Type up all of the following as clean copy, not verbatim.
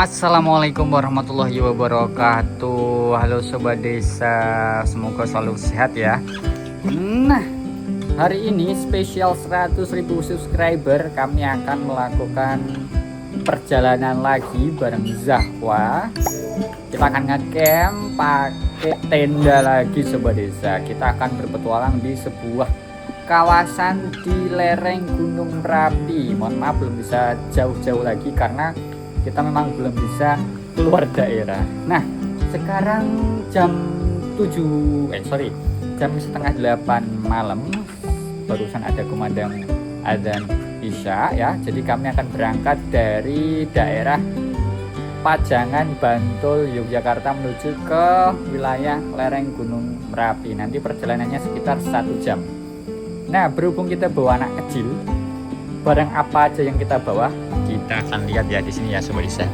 Assalamualaikum warahmatullahi wabarakatuh. Halo sobat desa, semoga selalu sehat ya. Nah, hari ini spesial 100.000 subscriber, kami akan melakukan perjalanan lagi bareng Zahwa. Kita akan ngecamp pakai tenda lagi sobat desa. Kita akan berpetualang di sebuah kawasan di lereng Gunung Merapi. Mohon maaf belum bisa jauh-jauh lagi karena kita memang belum bisa keluar daerah. Nah, sekarang jam setengah 8 malam. Barusan ada kumandang adzan Isya ya. Jadi kami akan berangkat dari daerah Pajangan, Bantul, Yogyakarta menuju ke wilayah lereng Gunung Merapi. Nanti perjalanannya sekitar 1 jam. Nah, berhubung kita bawa anak kecil, barang apa aja yang kita bawa? Kita akan lihat ya di sini ya sobat desa.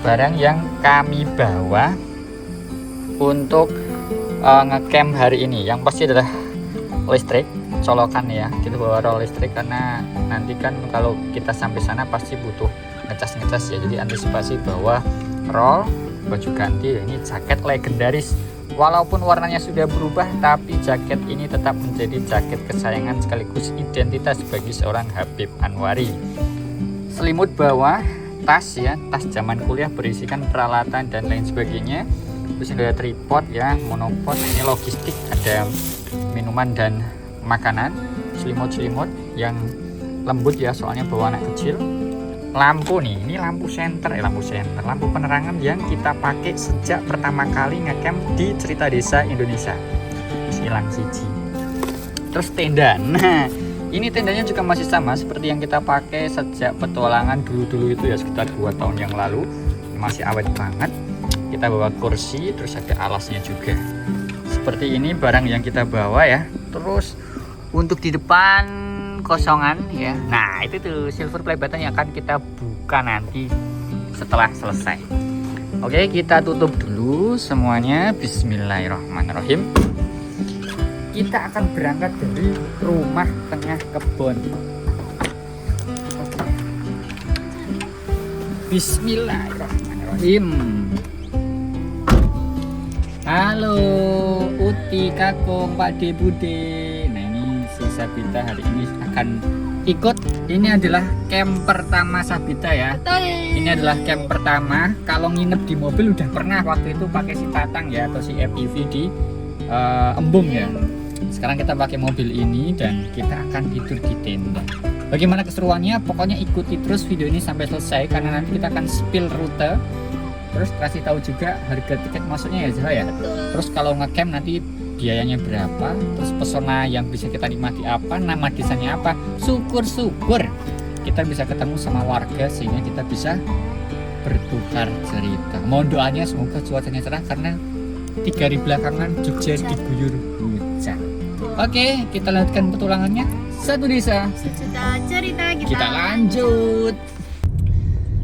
Barang yang kami bawa untuk ngecamp hari ini yang pasti adalah listrik, colokan ya. Kita bawa roll listrik karena nanti kan kalau kita sampai sana pasti butuh ngecas ya. Jadi antisipasi bawa roll, baju ganti. Ini jaket legendaris. Walaupun warnanya sudah berubah, tapi jaket ini tetap menjadi jaket kesayangan sekaligus identitas bagi seorang Habib Anwari. Selimut bawah, tas ya, tas zaman kuliah berisikan peralatan dan lain sebagainya. Terus ada tripod ya, monopod, ini logistik, ada minuman dan makanan, selimut-selimut yang lembut ya, soalnya bawa anak kecil. Lampu nih, ini lampu senter, lampu penerangan yang kita pakai sejak pertama kali ngecamp di Cerita Desa Indonesia. Silang siji. Terus tenda. Nah, ini tendanya juga masih sama seperti yang kita pakai sejak petualangan dulu-dulu itu ya, sekitar 2 tahun yang lalu. Masih awet banget. Kita bawa kursi, terus ada alasnya juga. Seperti ini barang yang kita bawa ya. Terus untuk di depan kosongan ya. Nah, itu tuh silver play button yang akan kita buka nanti setelah selesai. Oke, kita tutup dulu semuanya. Bismillahirrahmanirrahim. Kita akan berangkat dari rumah tengah kebun. Oke. Bismillahirrahmanirrahim. Halo Uti, Kakung, Pak De, Bude. Nah, ini si Sabita hari ini akan ikut. Ini adalah camp pertama Sabita ya. Ini adalah camp pertama. Kalau nginep di mobil udah pernah waktu itu pakai si Tatang ya, atau si FPV di Embung ya. Sekarang kita pakai mobil ini dan kita akan tidur di tenda. Bagaimana keseruannya? Pokoknya ikuti terus video ini sampai selesai karena nanti kita akan spill rute. Terus kasih tahu juga harga tiket masuknya ya Zah ya. Terus kalau ngecamp nanti biayanya berapa, terus pesona yang bisa kita nikmati apa, nama desanya apa. Syukur-syukur kita bisa ketemu sama warga sehingga kita bisa bertukar cerita. Mohon doanya semoga cuacanya cerah karena 3 hari belakangan Jogja diguyur hujan. Oke, kita lanjutkan petualangannya. Satu desa, sejuta cerita kita lanjut.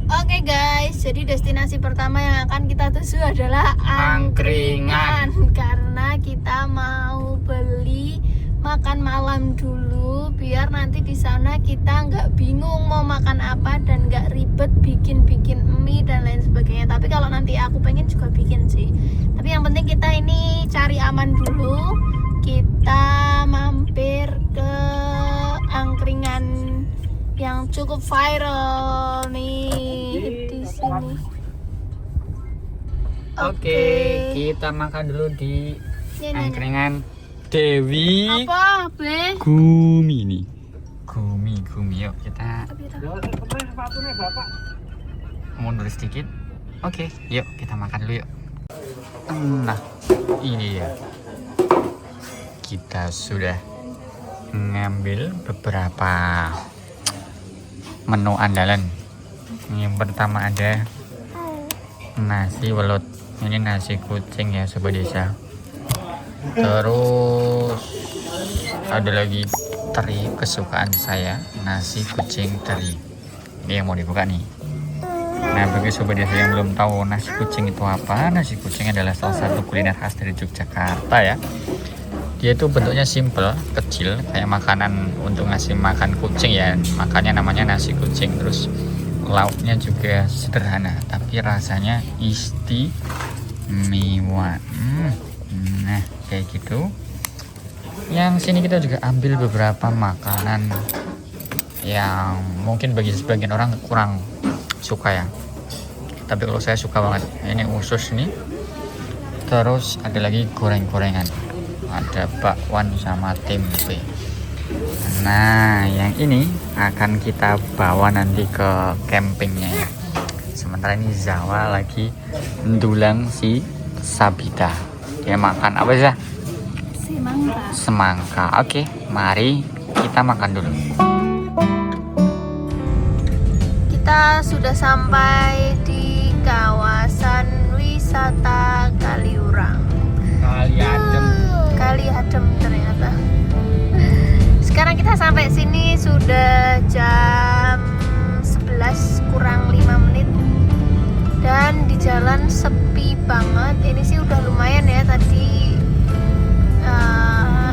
Oke guys, jadi destinasi pertama yang akan kita tuju adalah Angkringan. Karena kita mau beli makan malam dulu biar nanti di sana kita nggak bingung mau makan apa dan nggak ribet bikin mie dan lain sebagainya. Tapi kalau nanti aku pengen juga bikin sih. Tapi yang penting kita ini cari aman dulu. Kita mampir ke Angkringan yang cukup viral nih di sini. Oke, kita makan dulu di Ini. Angkringan Dewi Apa, Be? Gumi nih. Gumi. Yuk kita mundur sedikit. Oke, yuk kita makan dulu yuk. Nah, ini ya. Kita sudah ngambil beberapa menu andalan. Yang pertama ada nasi welut. Ini nasi kucing ya sobat desa. Terus ada lagi teri kesukaan saya, nasi kucing teri. Ini yang mau dibuka nih. Nah, bagi sobat desa yang belum tahu nasi kucing itu apa, nasi kucing adalah salah satu kuliner khas dari Yogyakarta ya. Dia itu bentuknya simple, kecil, kayak makanan untuk ngasih makan kucing ya. Makanya namanya nasi kucing. Terus lauknya juga sederhana tapi rasanya istimewa. Nah kayak gitu. Yang sini kita juga ambil beberapa makanan yang mungkin bagi sebagian orang kurang suka ya, tapi kalau saya suka banget. Ini usus nih, terus ada lagi goreng-gorengan, ada bakwan sama tempe. Nah yang ini akan kita bawa nanti ke campingnya ya. Sementara ini Zawa lagi ndulang si Sabita, dia makan apa sih? Semangka. Oke, mari kita makan dulu. Kita sudah sampai di kawasan wisata Kaliurang. Kali Adem ternyata. Sekarang kita sampai sini sudah jam 11 kurang 5 menit. Dan di jalan sepi banget. Ini sih udah lumayan ya, tadi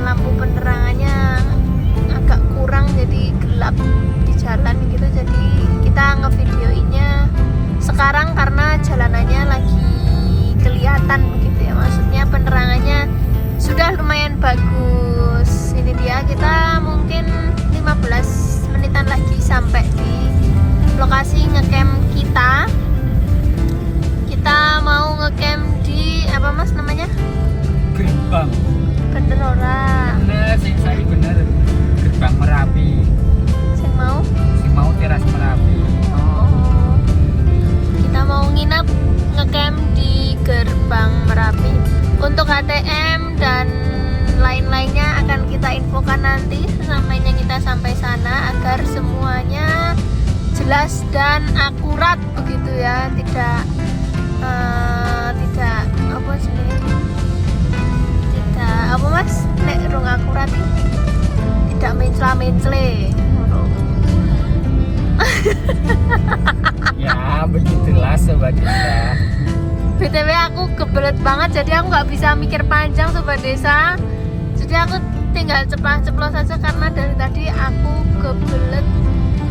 lampu penerangannya agak kurang jadi gelap di jalan gitu. Jadi kita ngevideoinnya sekarang karena jalanannya lagi kelihatan begitu ya. Maksudnya penerangannya sudah lumayan bagus. Ini dia, kita mungkin 15 menitan lagi sampai di lokasi ngecamp kita. Kita mau ngecamp di apa mas namanya? Gerbang. Bener ora? Bener sih, saya bener. Gerbang Merapi. Sing mau teras Merapi. Oh. Kita mau nginap ngecamp di Gerbang Merapi. Untuk HTM dan lain-lainnya akan kita infokan nanti sesampainya kita sampai sana agar semuanya jelas dan akurat begitu ya, tidak apa sih, tidak apa mas, nek rung akurat tidak mencela-mencele. Ya begitulah sobat desa. BTW aku kebelet banget, jadi aku nggak bisa mikir panjang sobat desa. Jadi aku tinggal ceplos-ceplos saja karena dari tadi aku kebelet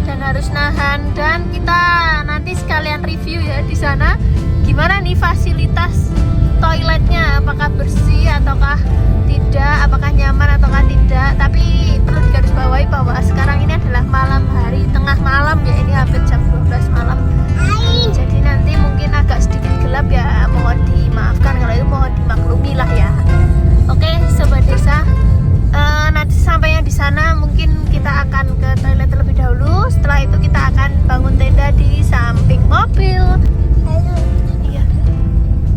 dan harus nahan. Dan kita nanti sekalian review ya di sana gimana nih fasilitas toiletnya, apakah bersih ataukah tidak, apakah nyaman ataukah tidak. Tapi perlu digarisbawahi bahwa sekarang ini adalah malam hari, tengah malam ya, ini hampir jam 12 malam. Jadi nanti mungkin agak sedikit gelap ya, mohon dimaafkan, kalau itu mohon dimaklumi lah ya. Oke sobat desa, nanti sampainya di sana mungkin kita akan ke toilet terlebih dahulu. Setelah itu kita akan bangun tenda di samping mobil. Iya.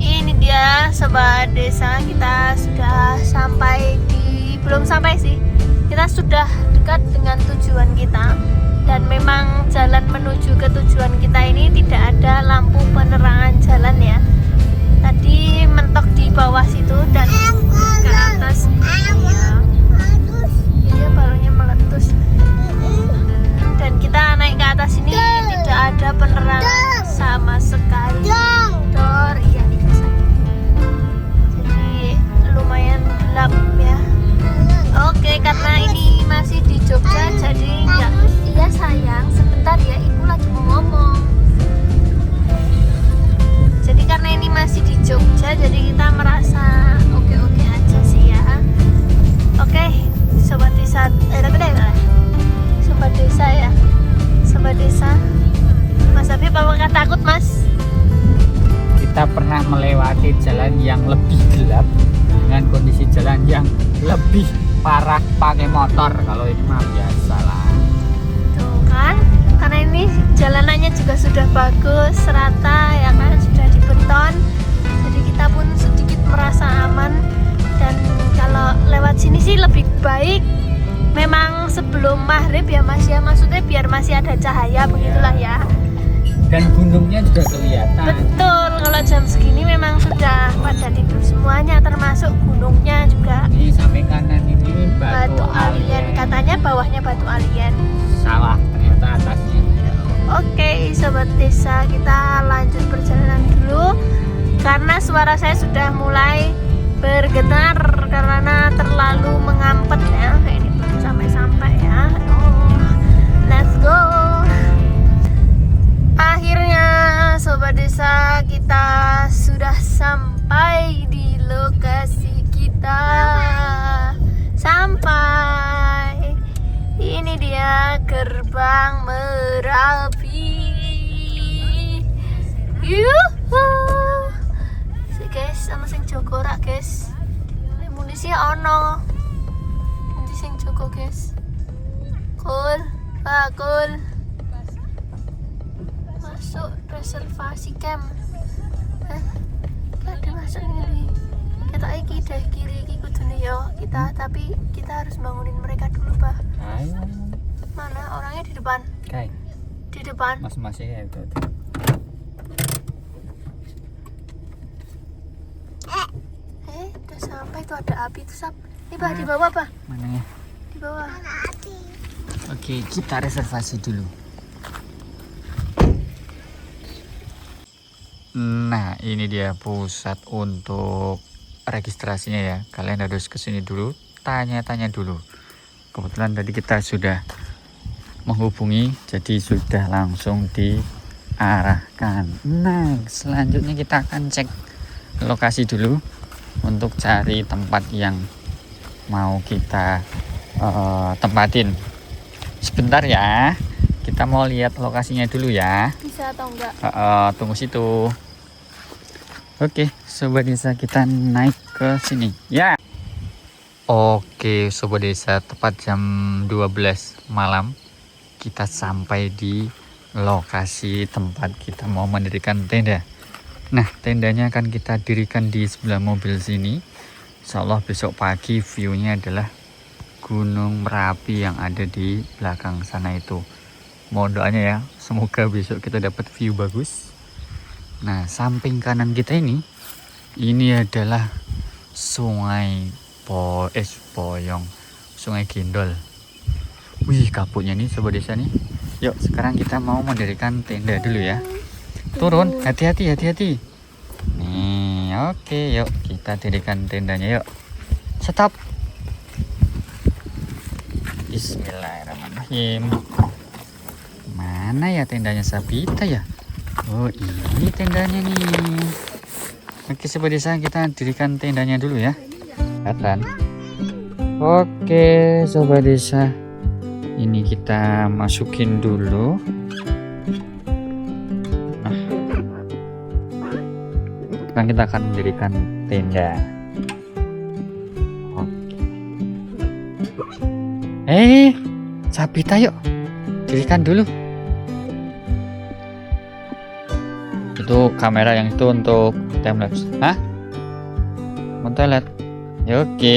Ini dia sobat desa, kita sudah sampai di, belum sampai sih, kita sudah dekat dengan tujuan kita. Dan memang jalan menuju ke tujuan kita ini tidak ada lampu penerangan jalan ya. Tadi mentok di bawah situ dan ke atas. Iya, balonnya meletus. Dan kita naik ke atas ini tidak ada penerangan sama sekali. Dor, iya dikasih. Jadi lumayan gelap ya. Oke, karena ini masih di Jogja, jadi enggak. Iya sayang, sebentar ya, ibu lagi mau ngomong. Jadi karena ini masih di Jogja, jadi kita merasa oke-oke aja sih ya. Oke, sobat desa, sobat desa ya, sobat desa. Mas Habib, apakah takut mas? Kita pernah melewati jalan yang lebih gelap dengan kondisi jalan yang lebih parah pakai motor. Kalau ini mah biasa lah. Tuh kan, karena ini jalanannya juga sudah bagus, rata ya kan, sudah dibeton. Jadi kita pun sedikit merasa aman. Dan kalau lewat sini sih lebih baik memang sebelum maghrib ya mas ya, maksudnya biar masih ada cahaya begitulah ya. Dan gunungnya juga kelihatan. Betul, kalau jam segini memang sudah pada tidur semuanya, termasuk gunungnya juga. Ini samping kanan ini batu alien. Katanya bawahnya batu alien. Salah, ternyata atasnya. Oke, sobat desa, kita lanjut perjalanan dulu karena suara saya sudah mulai bergetar karena terlalu mengampet ya. Ini belum sampai-sampai ya. Oh, let's go. rapi. Yuhu. Si guys, sama sing jogo rak guys. Ini munisi ono. Nanti sing jogo guys. Kul, bakul. Masuk reservasi camp. Ada masuk ini. Kita iki deh kiri iki kudune yo kita, tapi kita harus bangunin mereka dulu, Pak. Ayo. Mana orangnya di depan? Kai. Di depan. Masing-masing ya itu. Udah sampai tuh ada api tuh, Sap. Ini Pak, di bawah, Pak. Mana ya? Di bawah. Oke, kita reservasi dulu. Nah, ini dia pusat untuk registrasinya ya. Kalian harus kesini dulu, tanya-tanya dulu. Kebetulan tadi kita sudah menghubungi, jadi sudah langsung diarahkan. Nah, selanjutnya kita akan cek lokasi dulu untuk cari tempat yang mau kita tempatin. Sebentar ya, kita mau lihat lokasinya dulu ya. Bisa atau enggak? Tunggu situ. Oke, Sobat Desa, kita naik ke sini ya. Oke, Sobat Desa, tepat jam 12 malam kita sampai di lokasi tempat kita mau mendirikan tenda. Nah, tendanya akan kita dirikan di sebelah mobil sini. Insya Allah besok pagi view-nya adalah Gunung Merapi yang ada di belakang sana itu. Mohon doanya ya, semoga besok kita dapat view bagus. Nah, samping kanan kita ini adalah Sungai Poyong, Sungai Gendol. Wih, kabutnya nih Sobat Desa nih. Yuk, sekarang kita mau mendirikan tenda dulu ya. Turun, hati-hati. Nih, oke, yuk kita dirikan tendanya yuk. Stop. Bismillahirrahmanirrahim. Mana ya tendanya Sabita ya? Oh, ini tendanya nih. Oke, Sobat Desa, kita dirikan tendanya dulu ya. Kelihatan. Oke, Sobat Desa. Ini kita masukin dulu. Nah, sekarang kita akan mendirikan tenda. Oke. Sabita yuk. Dirikan dulu. Itu kamera yang itu untuk time lapse. Hah? Mau toilet? Ya oke.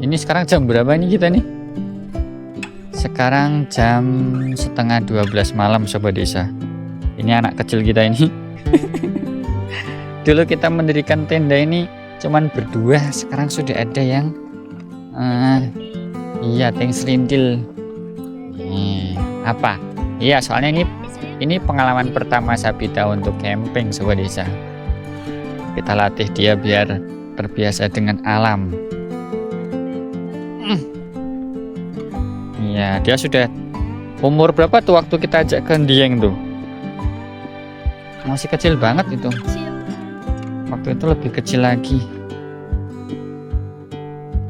Ini sekarang jam berapa nih kita nih? Sekarang jam setengah 12 malam Sobat Desa. Ini anak kecil kita ini. Dulu kita mendirikan tenda ini cuman berdua, sekarang sudah ada yang iya, tank serintil. Apa? Iya, soalnya ini pengalaman pertama Sabita untuk camping Sobat Desa. Kita latih dia biar terbiasa dengan alam. Iya, dia sudah umur berapa tuh waktu kita ajak ke Dieng tuh? Masih kecil banget itu. Waktu itu lebih kecil lagi.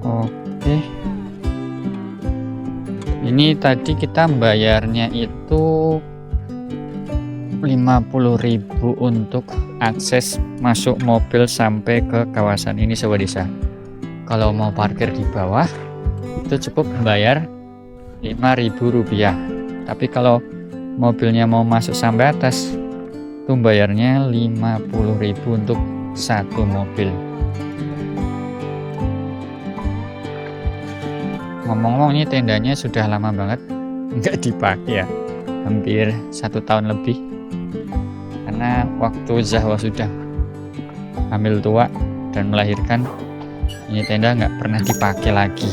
Oke. Ini tadi kita bayarnya itu 50.000 untuk akses masuk mobil sampai ke kawasan ini Sobat Desa. Kalau mau parkir di bawah itu cukup membayar Rp5.000. Tapi kalau mobilnya mau masuk sampai atas itu bayarnya 50.000 untuk satu mobil. Ngomong-ngomong, ini tendanya sudah lama banget nggak dipakai ya, hampir 1 tahun lebih, karena waktu Zahwa sudah hamil tua dan melahirkan, ini tenda nggak pernah dipakai lagi.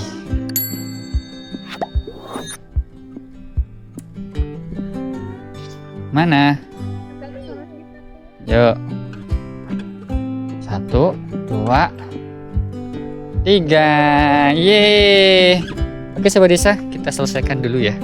Mana? Yuk. 1, 2, 3. Yeay. Oke Sobat Desa, kita selesaikan dulu ya.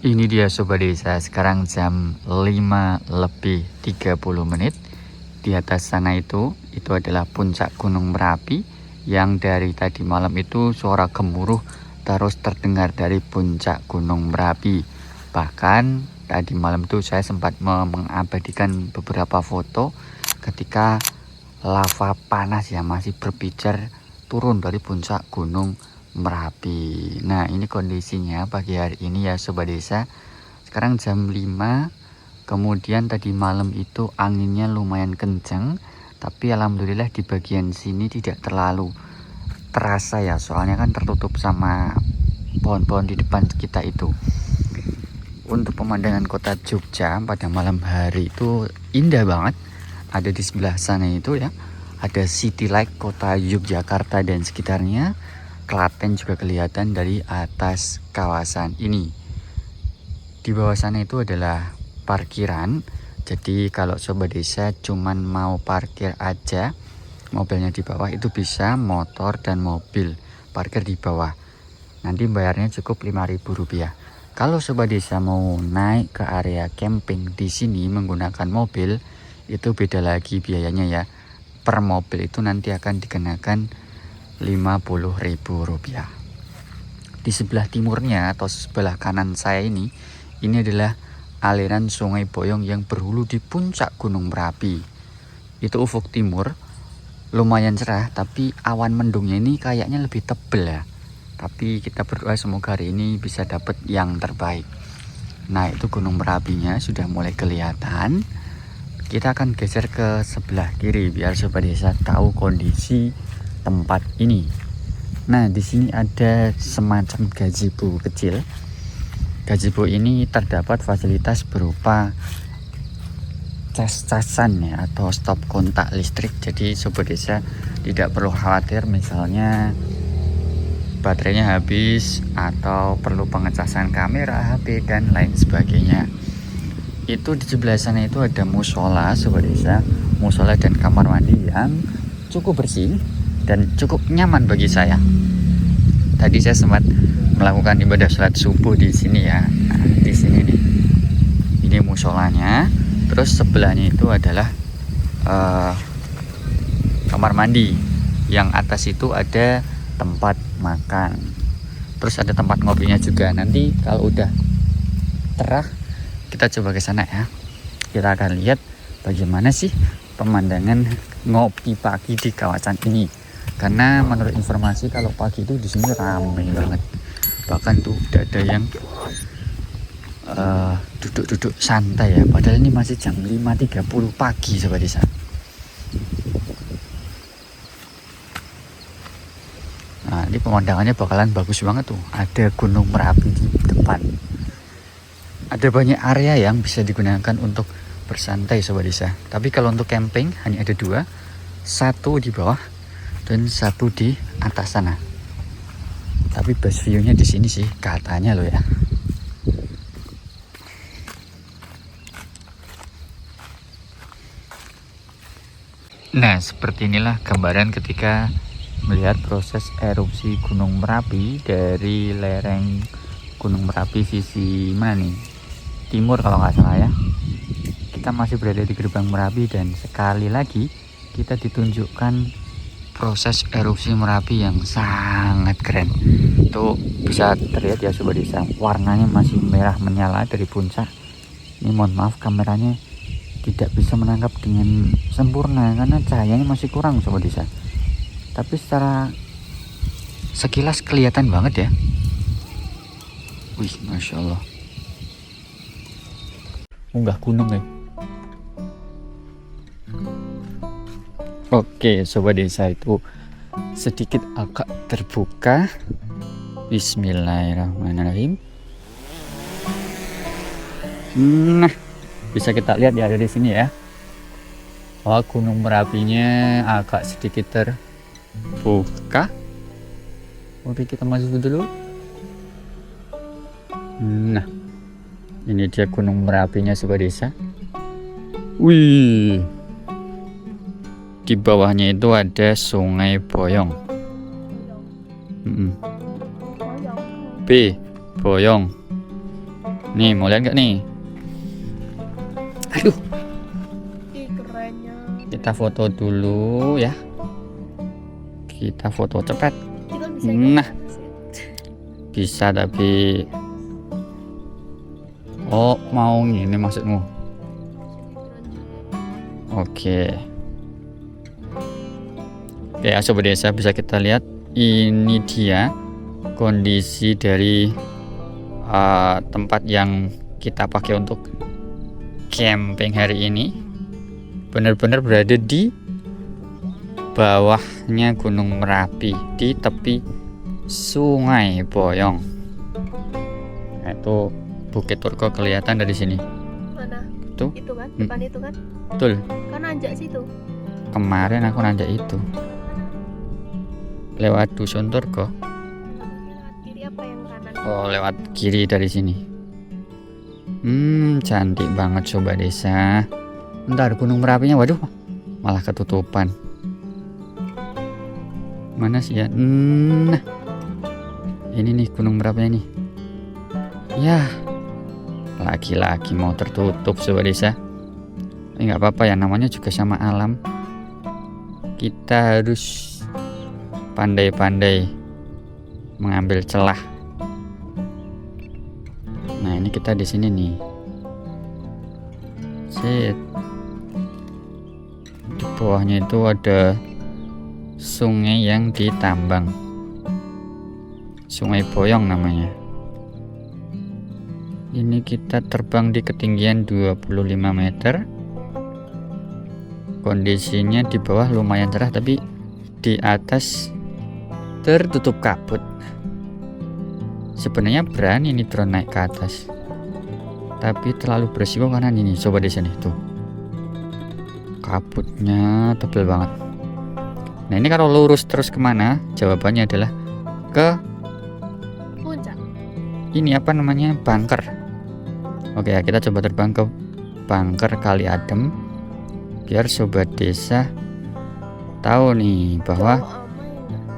Ini dia Sobat Desa, sekarang jam 5:30. Di atas sana itu adalah puncak Gunung Merapi, yang dari tadi malam itu suara gemuruh terus terdengar dari puncak Gunung Merapi. Bahkan tadi malam itu saya sempat mengabadikan beberapa foto ketika lava panas ya masih berpijar turun dari puncak Gunung Merapi. Nah, ini kondisinya pagi hari ini ya Sobat Desa. Sekarang jam 5. Kemudian tadi malam itu anginnya lumayan kencang, tapi alhamdulillah di bagian sini tidak terlalu terasa ya, soalnya kan tertutup sama pohon-pohon di depan kita itu. Untuk pemandangan kota Jogja pada malam hari itu indah banget. Ada di sebelah sana itu ya, ada city light kota Yogyakarta dan sekitarnya. Klaten juga kelihatan dari atas kawasan ini. Di bawah sana itu adalah parkiran. Jadi kalau Sobat Desa cuman mau parkir aja mobilnya di bawah, itu bisa motor dan mobil parkir di bawah. Nanti bayarnya cukup Rp5.000. Kalau Sobat Desa mau naik ke area camping di sini menggunakan mobil, itu beda lagi biayanya ya. Per mobil itu nanti akan dikenakan Rp50.000. Di sebelah timurnya atau sebelah kanan saya ini adalah aliran Sungai Boyong yang berhulu di puncak Gunung Merapi. Itu ufuk timur, lumayan cerah, tapi awan mendungnya ini kayaknya lebih tebel ya. Tapi kita berdoa semoga hari ini bisa dapat yang terbaik. Nah, itu Gunung Merapinya sudah mulai kelihatan. Kita akan geser ke sebelah kiri biar Sobat Desa tahu kondisi tempat ini. Nah, di sini ada semacam gazebo kecil. Gazebo ini terdapat fasilitas berupa cas-casan ya, atau stop kontak listrik. Jadi Sobat Desa tidak perlu khawatir misalnya baterainya habis atau perlu pengecasan kamera, HP dan lain sebagainya. Itu di sebelah sana itu ada musola Sobat Desa, musola dan kamar mandi yang cukup bersih dan cukup nyaman bagi saya. Tadi saya sempat melakukan ibadah sholat subuh di sini ya. Nah, di sini nih, ini musolanya. Terus sebelahnya itu adalah kamar mandi. Yang atas itu ada tempat makan. Terus ada tempat ngopinya juga. Nanti kalau udah cerah kita coba ke sana ya. Kita akan lihat bagaimana sih pemandangan ngopi pagi di kawasan ini. Karena menurut informasi kalau pagi itu di sini ramai banget. Bahkan tuh udah ada yang duduk-duduk santai ya. Padahal ini masih jam 5.30 pagi Sobat Desa. Nah, ini pemandangannya bakalan bagus banget tuh. Ada Gunung Merapi di depan. Ada banyak area yang bisa digunakan untuk bersantai Sobat Desa. Tapi kalau untuk camping hanya ada 2. Satu di bawah dan satu di atas sana. Tapi best view-nya di sini sih katanya loh ya. Nah, seperti inilah gambaran ketika melihat proses erupsi Gunung Merapi dari lereng Gunung Merapi sisi mana nih? Timur kalau nggak salah ya. Kita masih berada di gerbang Merapi dan sekali lagi kita ditunjukkan proses erupsi Merapi yang sangat keren. Itu bisa terlihat ya Sobat Desa, warnanya masih merah menyala dari puncak. Ini mohon maaf kameranya tidak bisa menangkap dengan sempurna karena cahayanya masih kurang Sobat Desa. Tapi secara sekilas kelihatan banget ya. Wih, Masya Allah. Munggah gunung ya. Oke Sobat Desa, itu sedikit agak terbuka. Bismillahirrahmanirrahim. Nah, bisa kita lihat ya dari sini ya. Oh, Gunung Merapinya agak sedikit terbuka. Oke, kita masuk dulu. Nah, ini dia Gunung Merapinya Sobat Desa. Wih, di bawahnya itu ada Sungai Boyong. B. Boyong. Nih, mau lihat nggak nih? Aduh, Ih, kerennya. kita foto dulu ya. Kita foto cepet. Kita bisa Nah, bisa tapi oh mau ini maksudmu? Oke. Oke ya sobat desa, bisa kita lihat ini dia kondisi dari tempat yang kita pakai untuk camping hari ini. Benar-benar berada di bawahnya Gunung Merapi di tepi Sungai Boyong. Nah, itu Bukit Turko kelihatan dari sini. Mana? Tuh. Itu kan, depan itu kan? Betul. Kan nanjak situ. Kemarin aku nanjak itu. Lewat Dusun Turko. Lewat kiri apa yang kanan? Oh, lewat kiri dari sini. Cantik banget sobat desa. Bentar, Gunung Merapinya waduh, malah ketutupan. Mana sih ya? Nah, ini nih Gunung Merapinya nih. Ya, lagi-lagi mau tertutup sobat desa. Nggak apa-apa ya, namanya juga sama alam. Kita harus pandai-pandai mengambil celah. Nah, ini kita di sini nih. Set. Di bawahnya itu ada sungai yang ditambang. Sungai Boyong namanya. Ini kita terbang di ketinggian 25 meter. Kondisinya di bawah lumayan cerah, tapi di atas tertutup kabut. Sebenarnya berani nih drone naik ke atas, tapi terlalu berisiko karena ini coba di sini tuh kabutnya tebal banget. Nah ini kalau lurus terus kemana? Jawabannya adalah ke Puncak. ini apa namanya, bunker. Oke ya, kita coba terbang ke bunker Kali Adem biar sobat desa tahu nih bahwa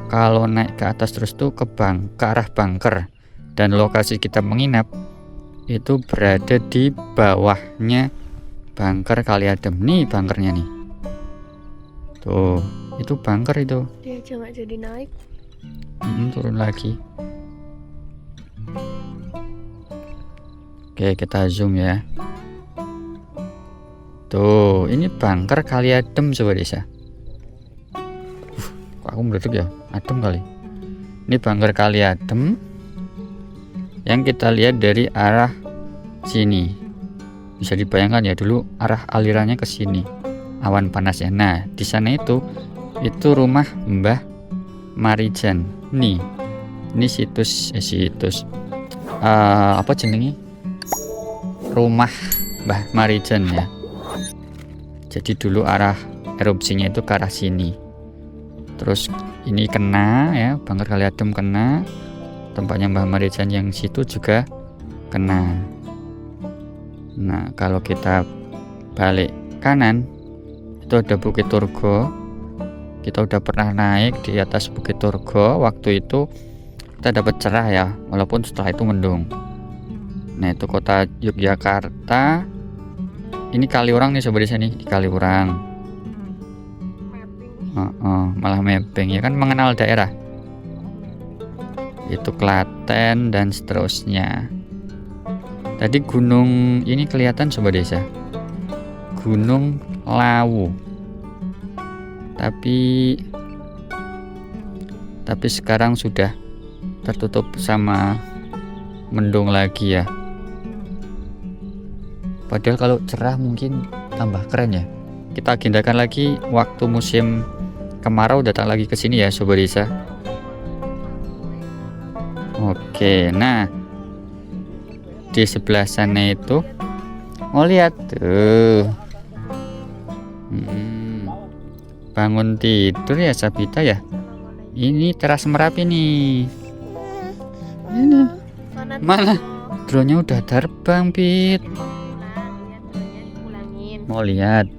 kalau naik ke atas terus tuh ke arah bunker, dan lokasi kita menginap itu berada di bawahnya bunker Kali Adem. Nih bunkernya nih. Tuh, itu bunker itu. Dia aja nggak jadi naik. Turun lagi. Oke, kita zoom ya. Tuh, ini bunker Kali Adem sobat desa. Kok aku meledak ya? Adem kali. Ini bunker Kali Adem yang kita lihat dari arah sini. Bisa dibayangkan ya, dulu arah alirannya ke sini. Awan panas ya. Nah, di sana itu rumah Mbah Marijan. Nih. Ini situs apa jenenge? Rumah Mbah Marijan ya. Jadi dulu arah erupsinya itu ke arah sini. Terus ini kena ya, bunker Kali Adem kena. Tempatnya Mbah Marijan yang situ juga kena. Nah, kalau kita balik kanan itu ada Bukit Turgo. Kita udah pernah naik di atas Bukit Turgo. Waktu itu kita dapat cerah ya, walaupun setelah itu mendung. Nah, itu kota Yogyakarta. Ini Kaliurang nih sobat desa nih, di Kaliurang. Malah mapping ya kan, mengenal daerah. Itu Klaten dan seterusnya. Tadi gunung ini kelihatan sobat desa, Gunung Lawu, tapi sekarang sudah tertutup sama mendung lagi ya. Padahal kalau cerah mungkin tambah keren ya. Kita agendakan lagi waktu musim kemarau datang lagi ke sini ya sobat desa. Oke, nah di sebelah sana itu mau lihat tuh. Bangun tidur ya Sabita ya. Ini teras Merapi nih. Ini mana? Drone-nya udah terbang, Pit. Mau lihat.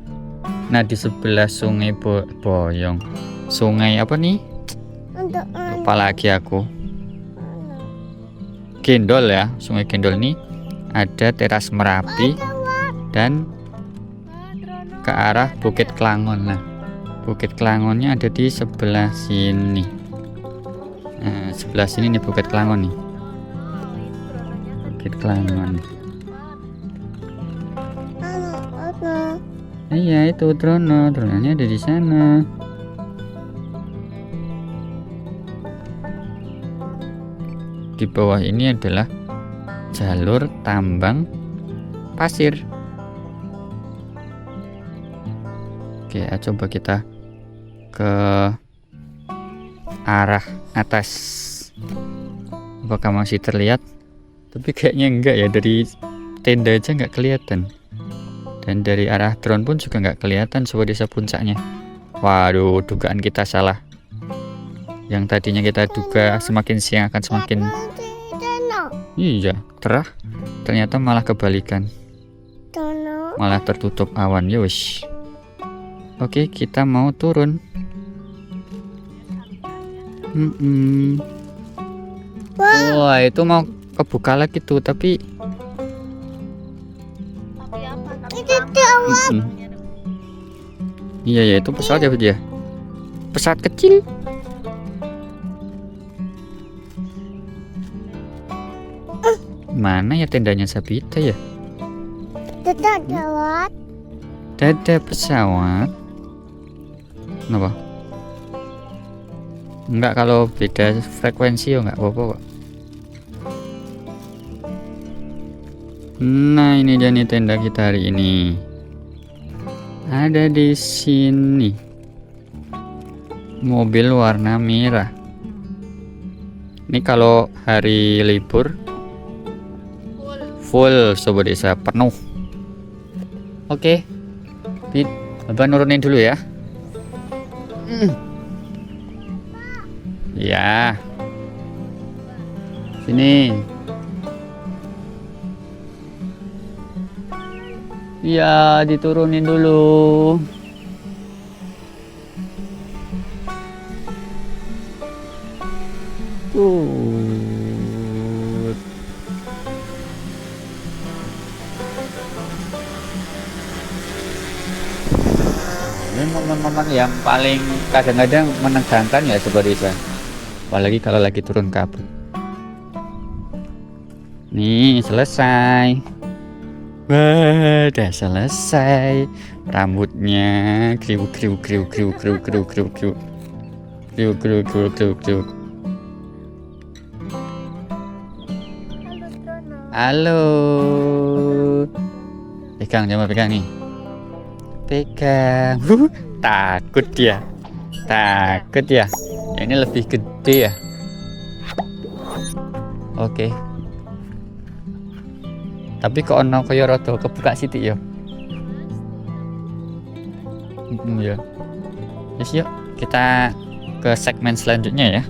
Nah, di sebelah Sungai Boyong. Sungai apa nih? Lupa lagi aku. Gendol ya, Sungai Gendol ini ada teras Merapi dan ke arah Bukit Klangon. Nah, Bukit Klangonnya ada di sebelah sini. Nah, sebelah sini nih Bukit Klangon nih. Bukit Klangon. Iya, itu dronanya ada di sana. Di bawah ini adalah jalur tambang pasir. Oke, coba kita ke arah atas. Apakah masih terlihat? Tapi kayaknya enggak ya, dari tenda aja nggak kelihatan. Dan dari arah drone pun juga nggak kelihatan sebuah desa puncaknya. Waduh, dugaan kita salah. Yang tadinya kita duga semakin siang akan semakin iya cerah, ternyata malah kebalikan. Malah tertutup awan. Ya wis. Oke, kita mau turun. Wah, itu mau kebuka lagi tuh, tapi iya ya, itu pesawat ya dia. Pesawat kecil. Mana ya tendanya Sabita ya? Dada pesawat. Kenapa? Enggak, kalau beda frekuensi ya enggak apa-apa kok. Nah, ini dia nih tenda kita hari ini. Ada di sini. Mobil warna merah. Ini kalau hari libur full sobat desa, penuh. Oke. Abang nurunin dulu ya. Ya. Sini. Ya, diturunin dulu. Ini momen-momen yang paling kadang-kadang menegangkan ya sobat desa. Apalagi kalau lagi turun kabut. Nih, selesai. Wah, udah selesai. Rambutnya kriuk. Halo. Pegang, coba pegang nih. Pegang. Takut ya. Ini lebih gede ya. Oke. Tapi kok ono kaya rada kebuka sithik ya. Ya. Yes, yuk kita ke segmen selanjutnya ya.